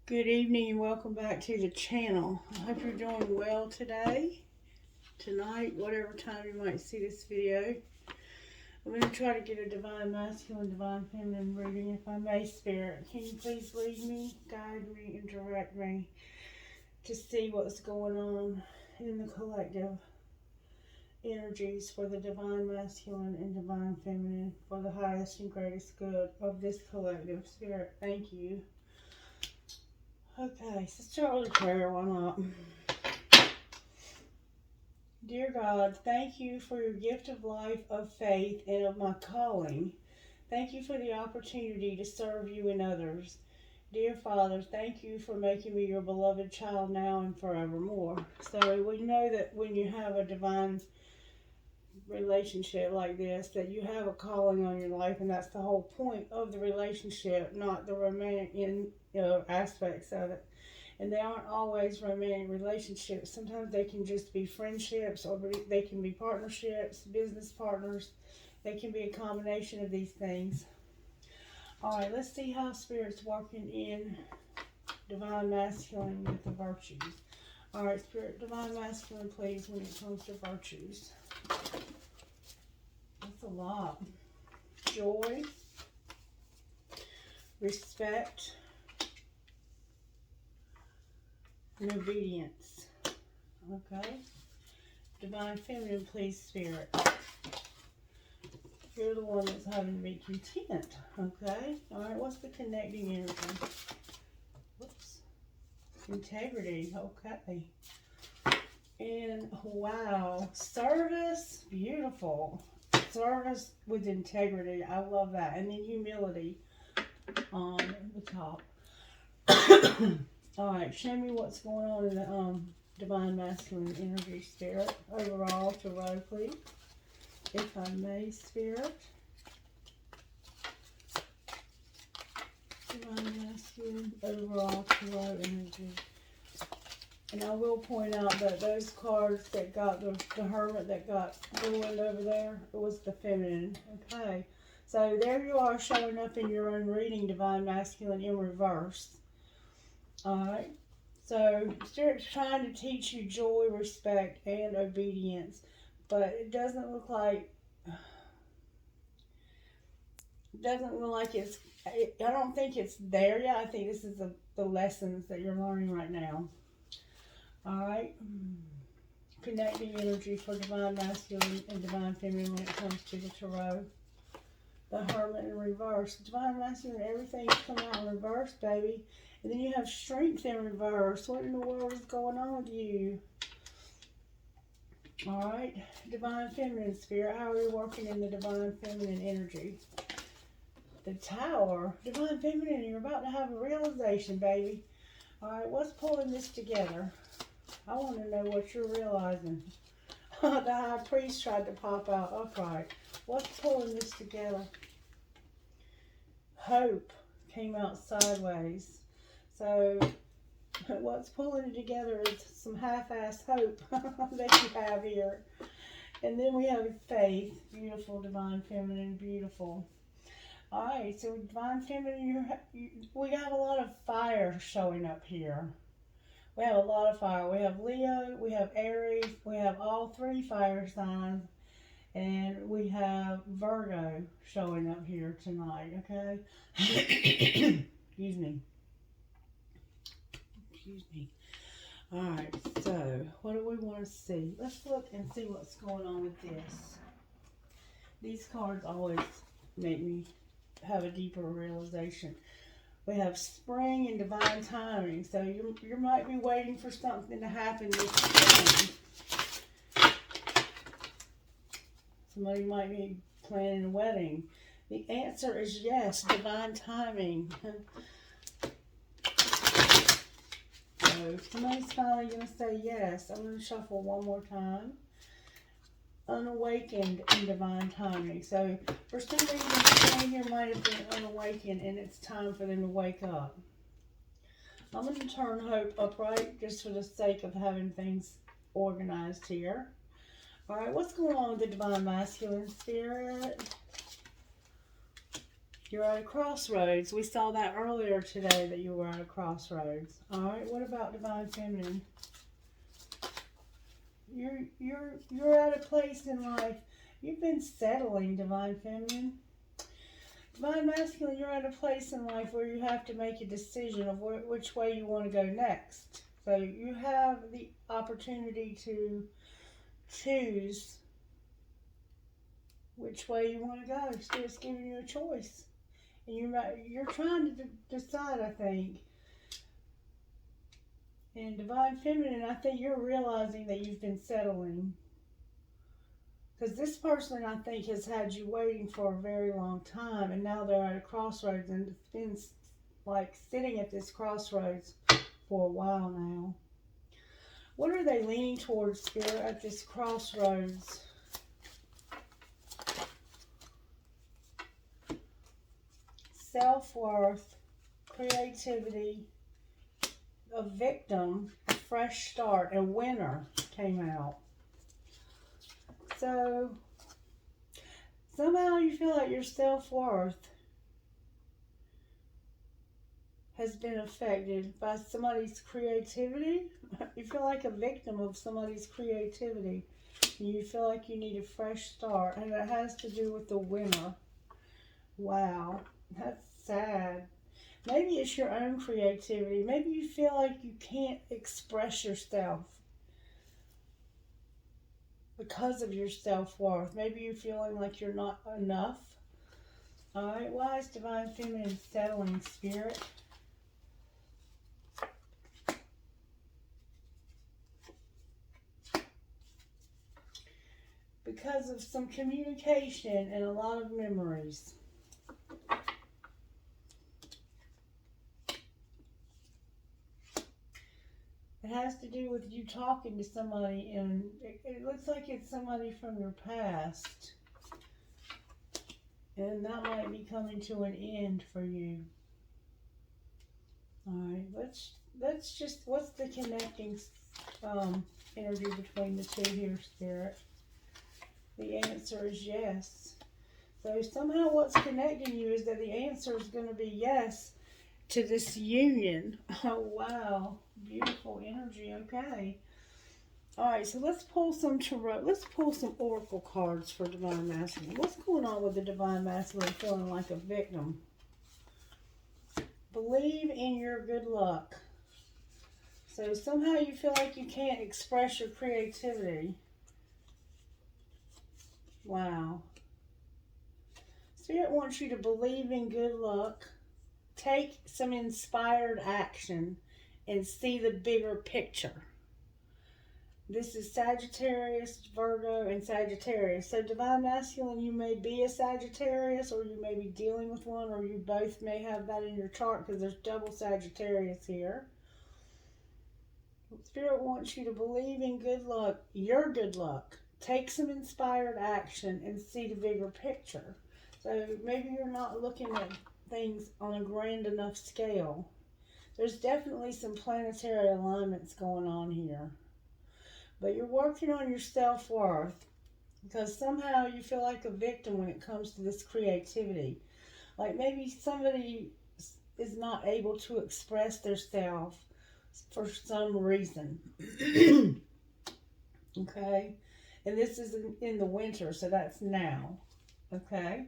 Good evening and welcome back to the channel. I hope you're doing well today, tonight, whatever time you might see this video. I'm going to try to get a Divine Masculine, Divine Feminine reading. If I may, Spirit, can you please lead me, guide me, and direct me to see what's going on in the collective energies for the Divine Masculine and Divine Feminine for the highest and greatest good of this collective. Spirit, thank you. Okay, so start with a prayer, why not? Dear God, thank you for your gift of life, of faith, and of my calling. Thank you for the opportunity to serve you and others. Dear Father, thank you for making me your beloved child now and forevermore. So we know that when you have a divine relationship like this, that you have a calling on your life, and that's the whole point of the relationship, not the romantic aspects of it. And they aren't always romantic relationships. Sometimes they can just be friendships, or they can be partnerships, business partners. They can be a combination of these things. All right, let's see how Spirit's working in Divine Masculine with the virtues. All right, Spirit, Divine Masculine, please, when it comes to virtues. That's a lot. Joy, respect, and obedience. Okay. Divine Feminine, please, Spirit. You're the one that's having to be content. Okay. All right. What's the connecting energy? Whoops. Integrity. Okay. And wow, service. Beautiful. Service with integrity. I love that. And then humility on the top. All right, show me what's going on in the Divine Masculine energy, Spirit. Overall, tarot, please. If I may, Spirit. Divine Masculine, overall, tarot energy. And I will point out that those cards that got the Hermit that got ruined over there, it was the Feminine. Okay, so there you are showing up in your own reading, Divine Masculine in reverse. Alright, so Spirit's trying to teach you joy, respect, and obedience, but it doesn't look like it's, I don't think it's there yet. I think this is the lessons that you're learning right now. Alright, connecting energy for Divine Masculine and Divine Feminine when it comes to the Tarot. The Hermit in reverse. Divine Masculine, everything's coming out in reverse, baby. And then you have Strength in reverse. What in the world is going on with you? Alright. Divine Feminine, Spirit. How are you working in the Divine Feminine energy? The Tower. Divine Feminine, you're about to have a realization, baby. Alright, what's pulling this together? I want to know what you're realizing. The High Priest tried to pop out upright. What's pulling this together? Hope came out sideways. So what's pulling it together is some half-ass hope that you have here. And then we have faith. Beautiful, Divine Feminine, beautiful. Alright, so Divine Feminine, we got a lot of fire showing up here. We have a lot of fire. We have Leo, we have Aries, we have all three fire signs. And we have Virgo showing up here tonight, okay? Excuse me. Excuse me. Alright, so what do we want to see? Let's look and see what's going on with this. These cards always make me have a deeper realization. We have spring and divine timing. So you might be waiting for something to happen this spring. Somebody might be planning a wedding. The answer is yes, divine timing. So somebody's finally going to say yes. I'm going to shuffle one more time. Unawakened in divine timing. So for some reason, someone here might have been unawakened and it's time for them to wake up. I'm going to turn hope upright just for the sake of having things organized here. Alright, what's going on with the Divine Masculine, Spirit? You're at a crossroads. We saw that earlier today that you were at a crossroads. All right, what about Divine Feminine? You're at a place in life. You've been settling, Divine Feminine. Divine Masculine, you're at a place in life where you have to make a decision of which way you want to go next. So you have the opportunity to choose which way you want to go. Spirit's giving you a choice. And you're trying to decide, I think. And Divine Feminine, I think you're realizing that you've been settling. Because this person, I think, has had you waiting for a very long time. And now they're at a crossroads. And it's been like sitting at this crossroads for a while now. What are they leaning towards, Spirit, at this crossroads? Self-worth, creativity, a victim, a fresh start, a winner came out. So, somehow you feel like your self-worth has been affected by somebody's creativity. You feel like a victim of somebody's creativity. And you feel like you need a fresh start. And it has to do with the winner. Wow, that's sad. Maybe it's your own creativity. Maybe you feel like you can't express yourself because of your self-worth. Maybe you're feeling like you're not enough. Alright, why is Divine Feminine settling, Spirit? Because of some communication and a lot of memories. It has to do with you talking to somebody, and it looks like it's somebody from your past. And that might be coming to an end for you. Alright, let's just, what's the connecting energy between the two here, Spirit? The answer is yes. So somehow what's connecting you is that the answer is going to be yes to this union. Oh, wow. Beautiful energy. Okay. All right, so let's pull some tarot. Let's pull some oracle cards for Divine Masculine. What's going on with the Divine Masculine feeling like a victim? Believe in your good luck. So somehow you feel like you can't express your creativity. Wow. Spirit wants you to believe in good luck. Take some inspired action and see the bigger picture. This is Sagittarius, Virgo, and Sagittarius. So Divine Masculine, you may be a Sagittarius, or you may be dealing with one, or you both may have that in your chart, because there's double Sagittarius here. Spirit wants you to believe in good luck, your good luck. Take some inspired action and see the bigger picture. So maybe you're not looking at things on a grand enough scale. There's definitely some planetary alignments going on here. But you're working on your self-worth, because somehow you feel like a victim when it comes to this creativity. Like maybe somebody is not able to express themselves for some reason. Okay? And this is in the winter, so that's now. Okay?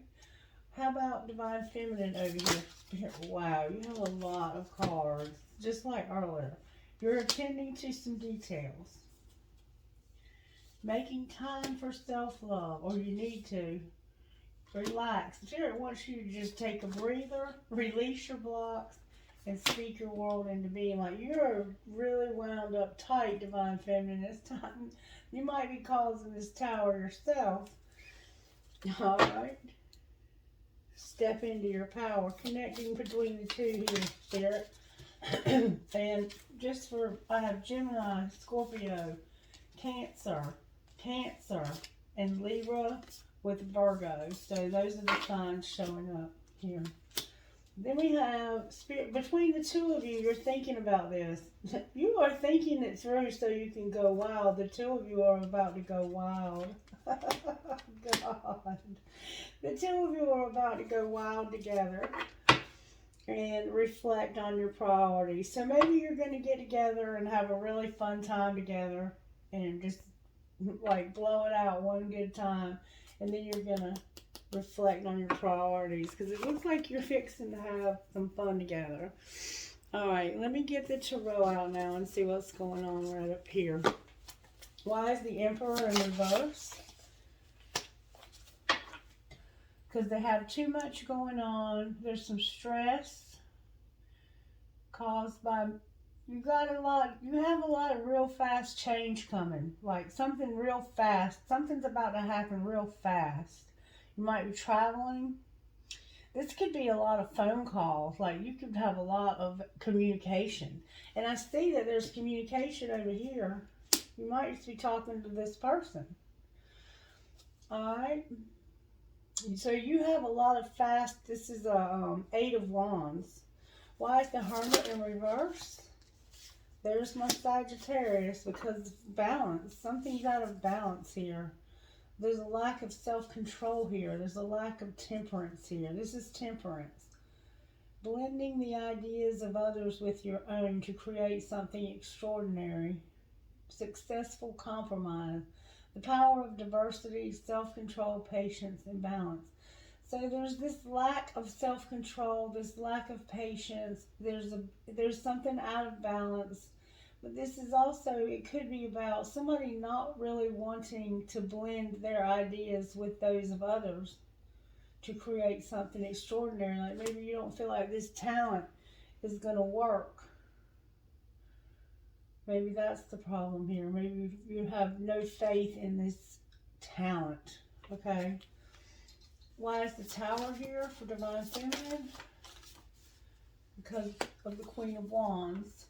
How about Divine Feminine over here? Spirit? Wow, you have a lot of cards. Just like earlier. You're attending to some details. Making time for self-love, or you need to. Relax. Spirit wants you to just take a breather, release your blocks, and speak your world into being. Like, you're really wound up tight, Divine Feminine. This time, you might be causing this tower yourself. Alright? Step into your power. Connecting between the two here, Spirit. And just for, I have Gemini, Scorpio, Cancer, and Libra with Virgo. So those are the signs showing up here. Then we have spirit. Between the two of you, you're thinking about this. You are thinking it through so you can go wild. The two of you are about to go wild. God. The two of you are about to go wild together and reflect on your priorities. So maybe you're going to get together and have a really fun time together and just like blow it out one good time. And then you're going to reflect on your priorities because it looks like you're fixing to have some fun together. All right, let me get the tarot out now and see what's going on right up here. Why is the Emperor in reverse? Because they have too much going on. There's some stress caused by, you have a lot of real fast change coming. Like something real fast. Something's about to happen real fast. You might be traveling. This could be a lot of phone calls. Like you could have a lot of communication. And I see that there's communication over here. You might just be talking to this person. Alright. So you have a lot of fast. This is a 8 of Wands. Why is the Hermit in reverse? There's my Sagittarius because balance. Something's out of balance here. There's a lack of self-control here. There's a lack of temperance here. This is temperance. Blending the ideas of others with your own to create something extraordinary. Successful compromise. The power of diversity, self-control, patience, and balance. So there's this lack of self-control, this lack of patience. There's something out of balance. But this is also, it could be about somebody not really wanting to blend their ideas with those of others to create something extraordinary. Like maybe you don't feel like this talent is going to work. Maybe that's the problem here. Maybe you have no faith in this talent. Okay. Why is the Tower here for Divine Feminine? Because of the Queen of Wands.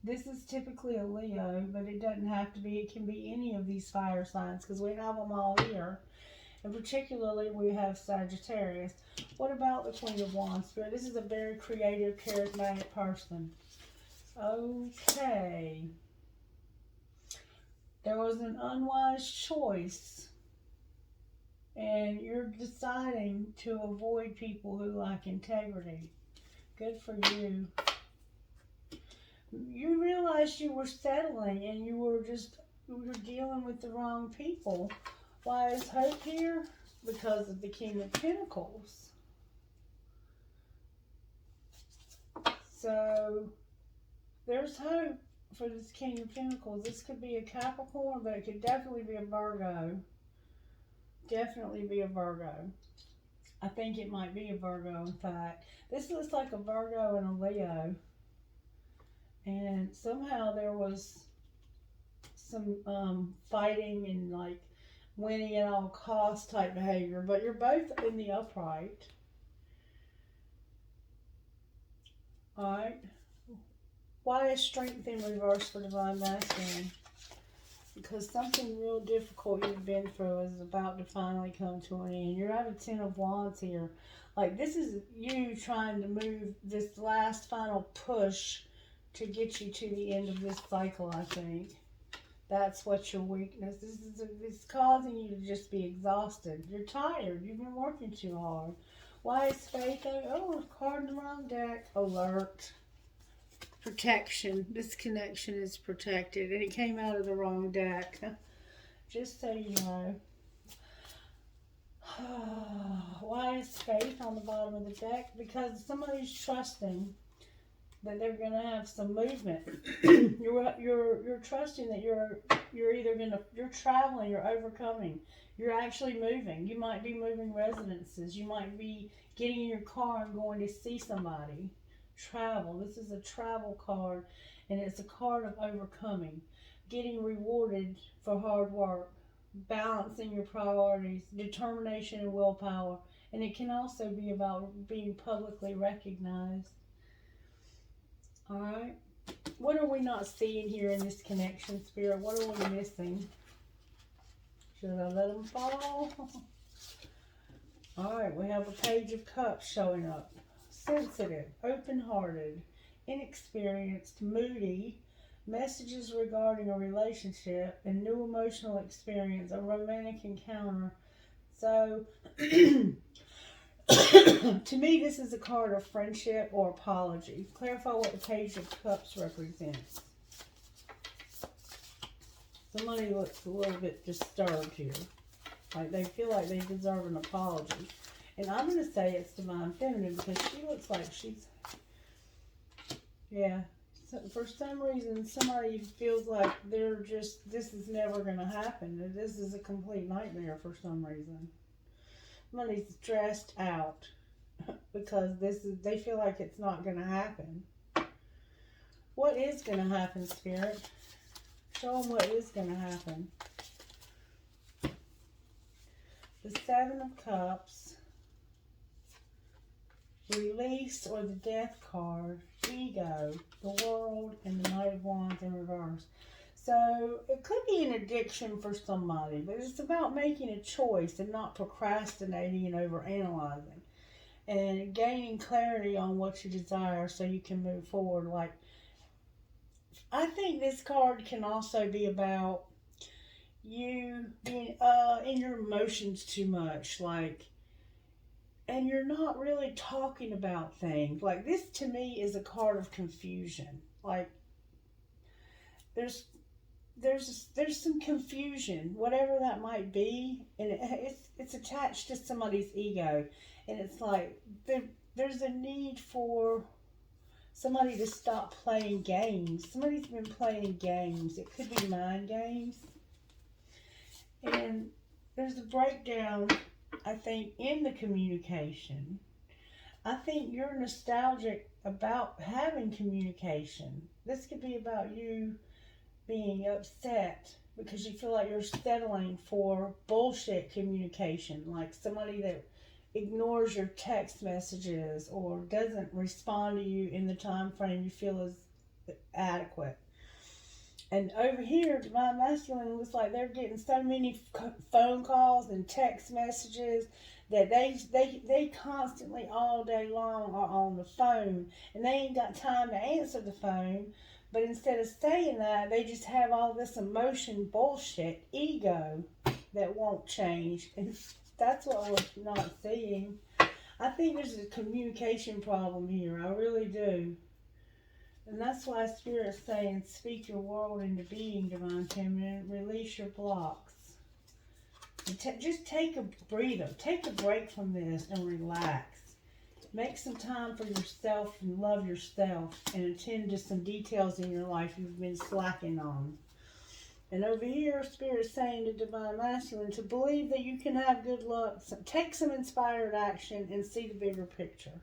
This is typically a Leo, but it doesn't have to be. It can be any of these fire signs because we have them all here. And particularly we have Sagittarius. What about the Queen of Wands, Spirit? This is a very creative, charismatic person. Okay. There was an unwise choice. And you're deciding to avoid people who lack integrity. Good for you. You realized you were settling and you were dealing with the wrong people. Why is hope here? Because of the King of Pentacles. So there's hope for this King of Pentacles. This could be a Capricorn, but it could definitely be a Virgo. Definitely be a Virgo. I think it might be a Virgo, in fact. This looks like a Virgo and a Leo. And somehow there was some fighting and like winning at all costs type behavior. But you're both in the upright. Alright. Why is strength in reverse for Divine Masculine? Because something real difficult you've been through is about to finally come to an end. You're at a 10 of Wands here. Like this is you trying to move this last final push to get you to the end of this cycle, I think. That's what your weakness is. It's causing you to just be exhausted. You're tired. You've been working too hard. Why is faith? Oh, card in the wrong deck. Alert. Protection. This connection is protected. And it came out of the wrong deck. Just so you know. Why is faith on the bottom of the deck? Because somebody's trusting that they're going to have some movement. You're trusting that you're traveling, you're overcoming. You're actually moving. You might be moving residences. You might be getting in your car and going to see somebody. Travel. This is a travel card, and it's a card of overcoming. Getting rewarded for hard work. Balancing your priorities. Determination and willpower. And it can also be about being publicly recognized. Alright. What are we not seeing here in this connection, Spirit? What are we missing? Should I let them fall? Alright, we have a Page of Cups showing up. sensitive, open-hearted, inexperienced, moody, messages regarding a relationship, and new emotional experience, a romantic encounter. So, to me, this is a card of friendship or apology. Clarify what the Page of Cups represents. Somebody looks a little bit disturbed here. Like they feel like they deserve an apology. And I'm going to say it's Divine Feminine because she looks like she's, yeah. So for some reason, somebody feels like they're just, this is never going to happen. This is a complete nightmare for some reason. Somebody's stressed out because they feel like it's not going to happen. What is going to happen, Spirit? Show them what is going to happen. The Seven of Cups, Release or the Death card, Ego, the World, and the Knight of Wands in reverse. So it could be an addiction for somebody, but it's about making a choice and not procrastinating and overanalyzing, and gaining clarity on what you desire so you can move forward. Like, I think this card can also be about you being in your emotions too much, like, and you're not really talking about things. Like, this to me is a card of confusion. Like, there's some confusion, whatever that might be, and it's attached to somebody's ego, and it's like there's a need for somebody to stop playing games. Somebody's been playing games. It could be mind games. And there's a breakdown, I think, in the communication. I think you're nostalgic about having communication. This could be about you being upset because you feel like you're settling for bullshit communication, like somebody that ignores your text messages or doesn't respond to you in the time frame you feel is adequate. And over here, Divine Masculine looks like they're getting so many phone calls and text messages that they constantly all day long are on the phone, and they ain't got time to answer the phone. But instead of saying that, they just have all this emotion bullshit, ego, that won't change. And that's what we're not seeing. I think there's a communication problem here. I really do. And that's why Spirit's saying, speak your world into being, Divine Feminine. Release your blocks. And just take a breather. Take a break from this and relax. Make some time for yourself and love yourself and attend to some details in your life you've been slacking on. And over here, Spirit's saying to Divine Masculine to believe that you can have good luck. So take some inspired action and see the bigger picture.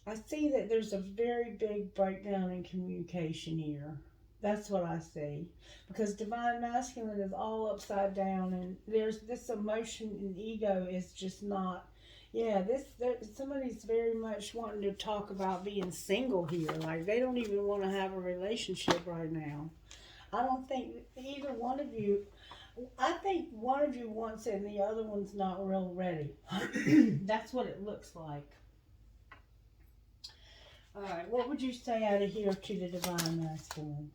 I see that there's a very big breakdown in communication here. That's what I see. Because Divine Masculine is all upside down, and there's this emotion and ego is just not. Yeah, somebody's very much wanting to talk about being single here. Like, they don't even want to have a relationship right now. I don't think either one of you, I think one of you wants it and the other one's not real ready. That's what it looks like. Alright, what would you say out of here to the Divine Masculine?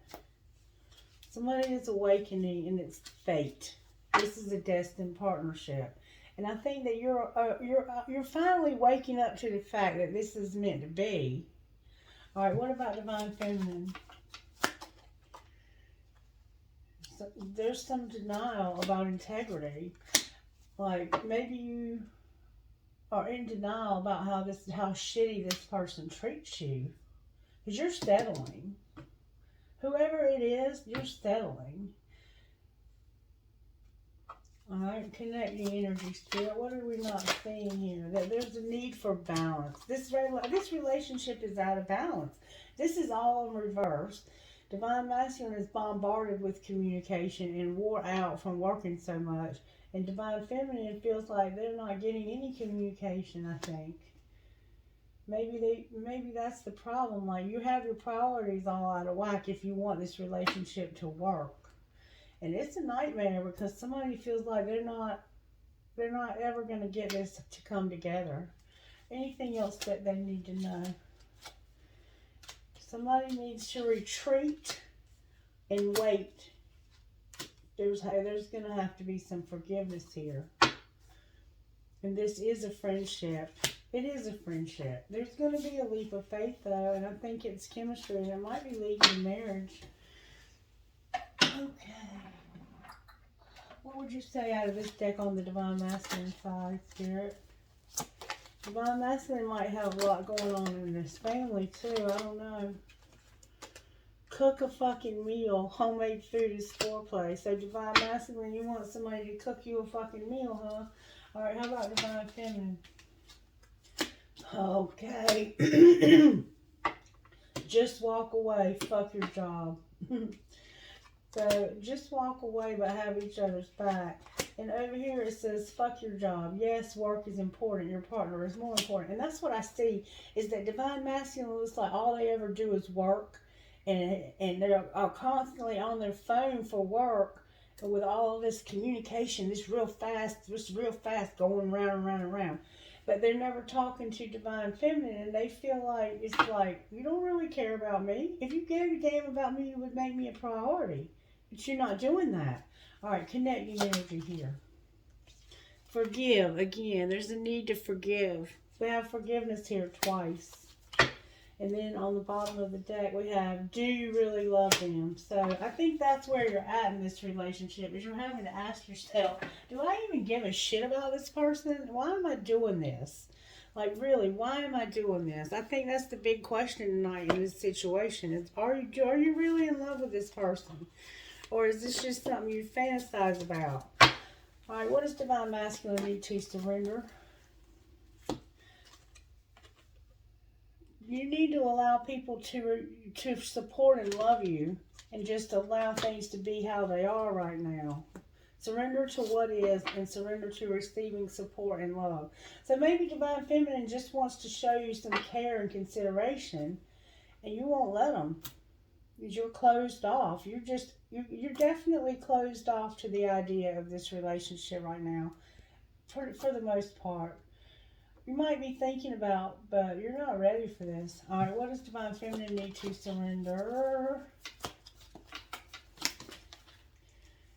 Somebody is awakening and it's fate. This is a destined partnership. And I think that you're finally waking up to the fact that this is meant to be. Alright, what about Divine Feminine? So there's some denial about integrity. Like, maybe you are in denial about how shitty this person treats you. Because you're settling. Whoever it is, you're settling. Alright, connecting energy, Spirit. What are we not seeing here? That there's a need for balance. This relationship is out of balance. This is all in reverse. Divine Masculine is bombarded with communication and wore out from working so much. And Divine Feminine feels like they're not getting any communication, I think. Maybe that's the problem. Like, you have your priorities all out of whack if you want this relationship to work. And it's a nightmare because somebody feels like they're not ever going to get this to come together. Anything else that they need to know? Somebody needs to retreat and wait. There's going to have to be some forgiveness here. And this is a friendship. It is a friendship. There's going to be a leap of faith, though, and I think it's chemistry, and it might be leading to marriage. Okay. What would you say out of this deck on the Divine Masculine side, Spirit? Divine Masculine might have a lot going on in this family, too. I don't know. Cook a fucking meal. Homemade food is foreplay. So, Divine Masculine, you want somebody to cook you a fucking meal, huh? Alright, how about Divine Feminine? Okay. Just walk away. Fuck your job. So, just walk away but have each other's back. And over here it says, fuck your job. Yes, work is important. Your partner is more important. And that's what I see, is that Divine Masculine looks like all they ever do is work. And they're constantly on their phone for work. And with all of this communication, this real fast going round and round and round. But they're never talking to Divine Feminine, and they feel like, it's like, you don't really care about me. If you gave a damn about me, you would make me a priority. But you're not doing that. Alright, connecting energy here. Forgive. Again, there's a need to forgive. We have forgiveness here twice. And then on the bottom of the deck, we have, do you really love them? So I think that's where you're at in this relationship, is you're having to ask yourself, do I even give a shit about this person? Why am I doing this? Like, really, why am I doing this? I think that's the big question tonight in this situation. Is, are you really in love with this person? Or is this just something you fantasize about? All right, what does Divine Masculine need to surrender? You need to allow people to support and love you, and just allow things to be how they are right now. Surrender to what is, and surrender to receiving support and love. So maybe Divine Feminine just wants to show you some care and consideration, and you won't let them. You're closed off. You're definitely closed off to the idea of this relationship right now, for the most part. You might be thinking about, but you're not ready for this. All right, what does Divine Feminine need to surrender?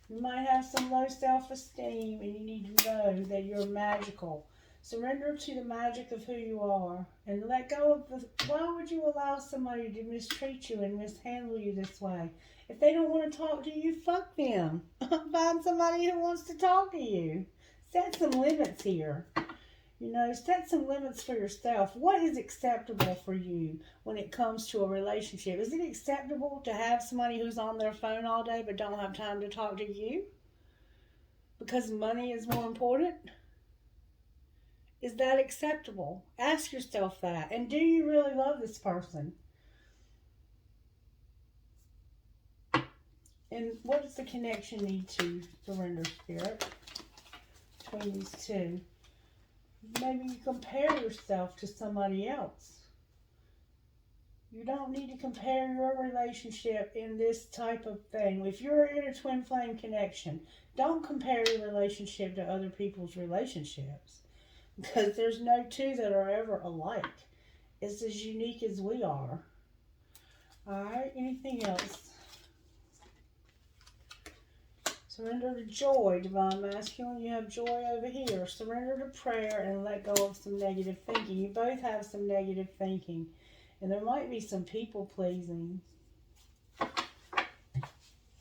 You might have some low self-esteem, and you need to know that you're magical. Surrender to the magic of who you are, and let go of the, why would you allow somebody to mistreat you and mishandle you this way? If they don't want to talk to you, fuck them. Find somebody who wants to talk to you. Set some limits here. You know, set some limits for yourself. What is acceptable for you when it comes to a relationship? Is it acceptable to have somebody who's on their phone all day but don't have time to talk to you? Because money is more important? Is that acceptable? Ask yourself that. And do you really love this person? And what does the connection need to surrender, Spirit, between these two? Maybe you compare yourself to somebody else. You don't need to compare your relationship in this type of thing. If you're in a twin flame connection, don't compare your relationship to other people's relationships. Because there's no two that are ever alike. It's as unique as we are. Alright, anything else? Surrender to joy, Divine Masculine. You have joy over here. Surrender to prayer and let go of some negative thinking. You both have some negative thinking. And there might be some people pleasing.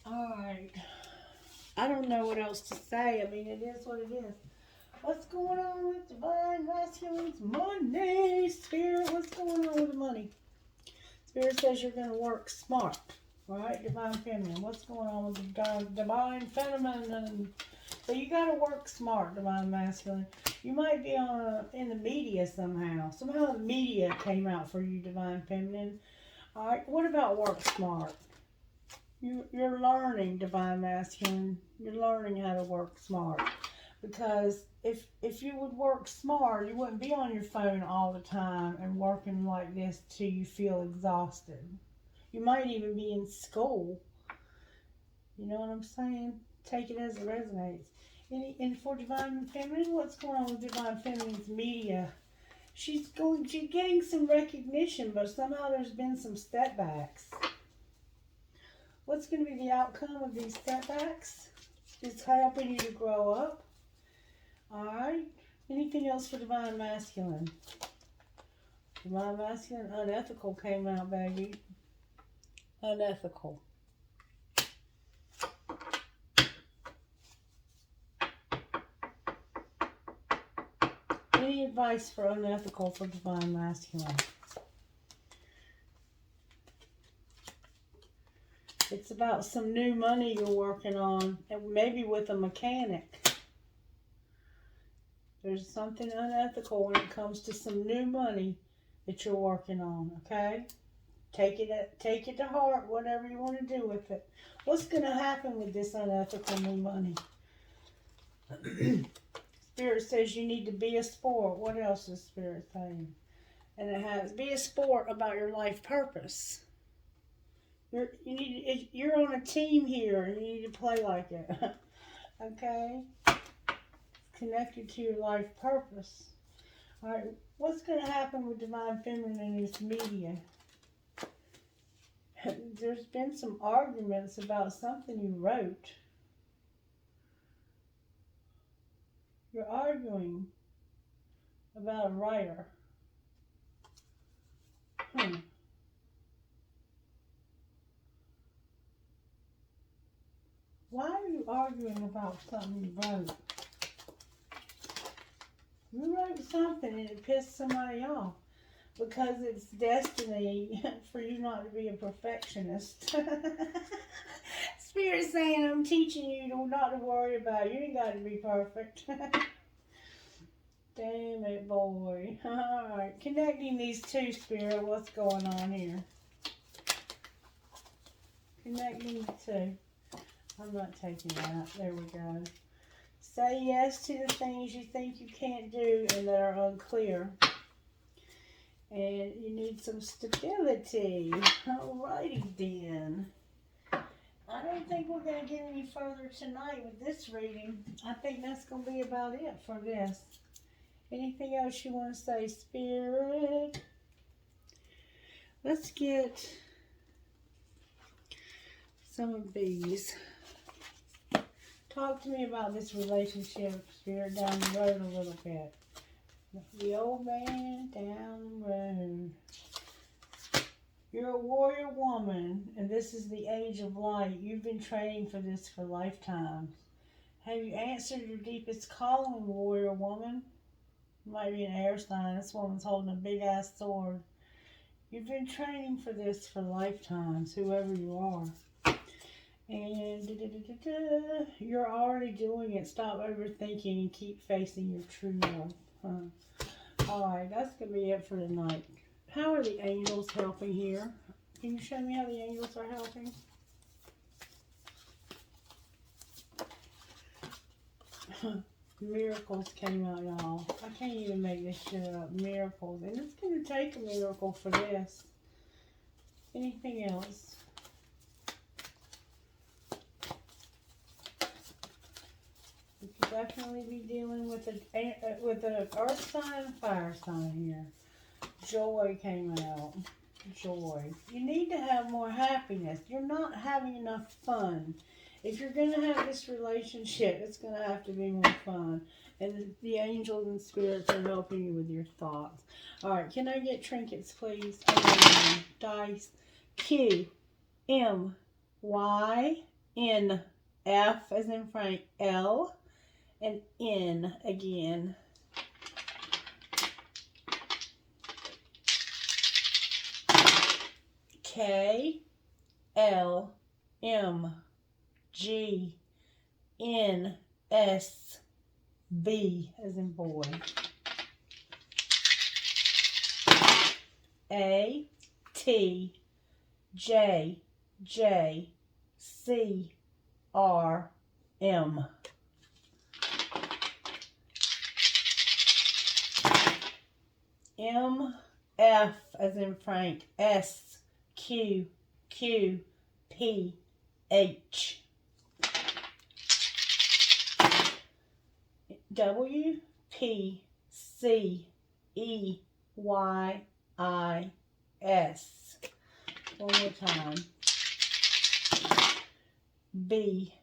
Alright. I don't know what else to say. I mean, it is what it is. What's going on with Divine Masculine's money? Spirit, what's going on with the money? Spirit says you're going to work smart. Right, Divine Feminine. What's going on with the Divine Feminine? So you got to work smart, Divine Masculine. You might be in the media somehow. Somehow the media came out for you, Divine Feminine. All right, what about work smart? You're learning, Divine Masculine. You're learning how to work smart. Because if you would work smart, you wouldn't be on your phone all the time and working like this till you feel exhausted. You might even be in school. You know what I'm saying? Take it as it resonates. And for Divine Feminine, what's going on with Divine Feminine's media She's getting some recognition, but somehow there's been some setbacks. What's going to be the outcome of these setbacks? It's helping you to grow up. Alright. Anything else for Divine Masculine? Divine Masculine, unethical came out, baby. Unethical. Any advice for unethical for Divine Masculine? It's about some new money you're working on, and maybe with a mechanic. There's something unethical when it comes to some new money that you're working on, okay? Take it to heart, whatever you want to do with it. What's going to happen with this unethical new money? Spirit says you need to be a sport. What else is Spirit saying? And it has, be a sport about your life purpose. You're on a team here, and you need to play like it. Okay? Connected to your life purpose. Alright, what's going to happen with Divine Feminine in this media? There's been some arguments about something you wrote. You're arguing about a writer. Why are you arguing about something you wrote? You wrote something and it pissed somebody off because it's destiny for you not to be a perfectionist. Spirit saying, I'm teaching you not to worry about it. You ain't got to be perfect. Damn it, boy. Alright, connecting these two, Spirit, what's going on here? Connecting the two. I'm not taking that. There we go. Say yes to the things you think you can't do and that are unclear. And you need some stability. Alrighty then. I don't think we're going to get any further tonight with this reading. I think that's going to be about it for this. Anything else you want to say, Spirit? Let's get some of these. Talk to me about this relationship, Spirit, down the road a little bit. The old man down the road. You're a warrior woman, and this is the age of light. You've been training for this for lifetimes. Have you answered your deepest calling, warrior woman? Might be an air sign. This woman's holding a big-ass sword. You've been training for this for lifetimes, whoever you are. And you're already doing it. Stop overthinking and keep facing your true north. Alright, that's going to be it for tonight. How are the angels helping here? Can you show me how the angels are helping? Miracles came out, y'all. I can't even make this shit up. Miracles. And it's going to take a miracle for this. Anything else? You could definitely be dealing with an earth sign and fire sign here. Joy came out. Joy. You need to have more happiness. You're not having enough fun. If you're going to have this relationship, it's going to have to be more fun. And the angels and spirits are helping you with your thoughts. Alright, can I get trinkets, please? Dice. Q, M, Y, N, F as in Frank, L, and N again. K, L, M, G, N, S, B as in boy. A, T, J, J, C, R, M. M, F as in Frank, S, Q, Q, P, H. W, P, C, E-Y-I-S. One more time. B.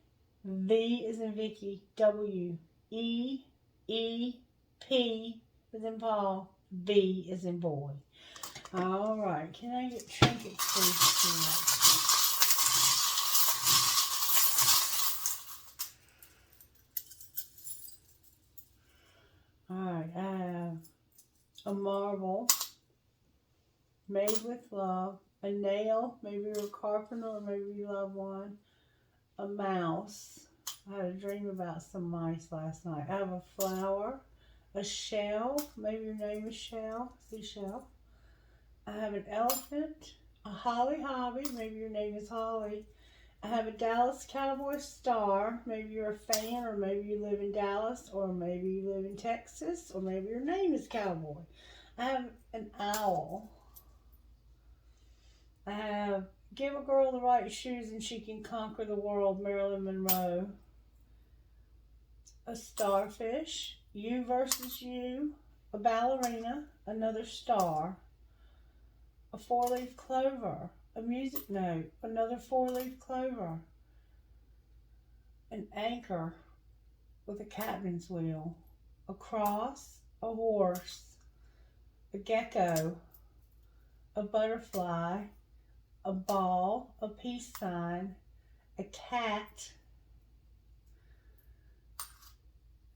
V is in Vicky. W. E. E. P is in Paul. B is in boy. All right. Can I get trinkets, please? All right. I have a marble made with love. A nail. Maybe you're a carpenter or maybe you love one. A mouse. I had a dream about some mice last night. I have a flower. A shell. Maybe your name is Shell. Seashell. I have an elephant. A holly hobby. Maybe your name is Holly. I have a Dallas Cowboy star. Maybe you're a fan, or maybe you live in Dallas, or maybe you live in Texas, or maybe your name is Cowboy. I have an owl. I have give a girl the right shoes and she can conquer the world, Marilyn Monroe. A starfish. You versus you. A ballerina. Another star. A four-leaf clover. A music note. Another four-leaf clover. An anchor with a captain's wheel. A cross. A horse. A gecko. A butterfly. A ball. A peace sign. A cat.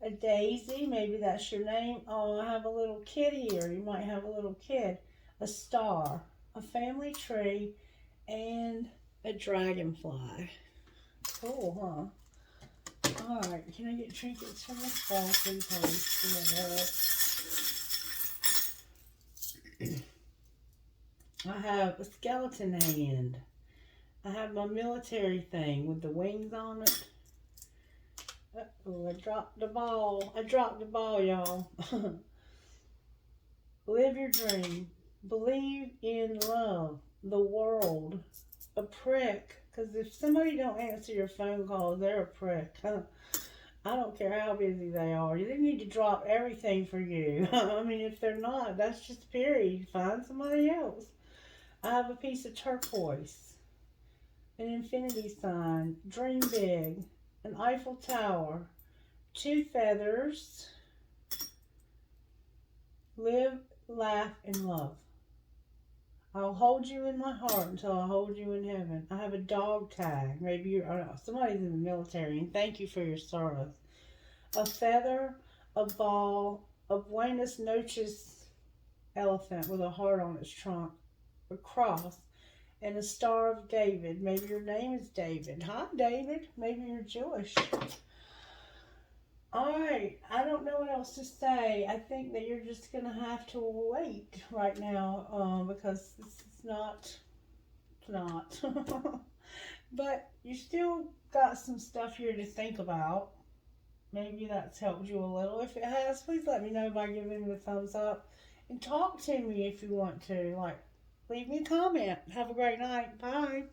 A daisy, maybe that's your name. Oh, I have a little kid here. You might have a little kid. A star, a family tree, and a dragonfly. Cool, huh? All right, can I get trinkets from this ball, please? I have a skeleton hand. I have my military thing with the wings on it. Uh-oh, I dropped the ball. Y'all. Live your dream. Believe in love. The world. A prick. Because if somebody don't answer your phone calls, they're a prick. I don't care how busy they are. They need to drop everything for you. I mean, if they're not, that's just period. Find somebody else. I have a piece of turquoise. An infinity sign. Dream big. An Eiffel Tower, 2 feathers, live, laugh, and love. I'll hold you in my heart until I hold you in heaven. I have a dog tag. Maybe you're somebody's in the military, and thank you for your service. A feather, a ball, a Buenos Noches elephant with a heart on its trunk, a cross, and a Star of David. Maybe your name is David. Hi, David. Maybe you're Jewish. All right. I don't know what else to say. I think that you're just going to have to wait right now because it's not. But you still got some stuff here to think about. Maybe that's helped you a little. If it has, please let me know by giving me a thumbs up. And talk to me if you want to. Like, leave me a comment. Have a great night. Bye.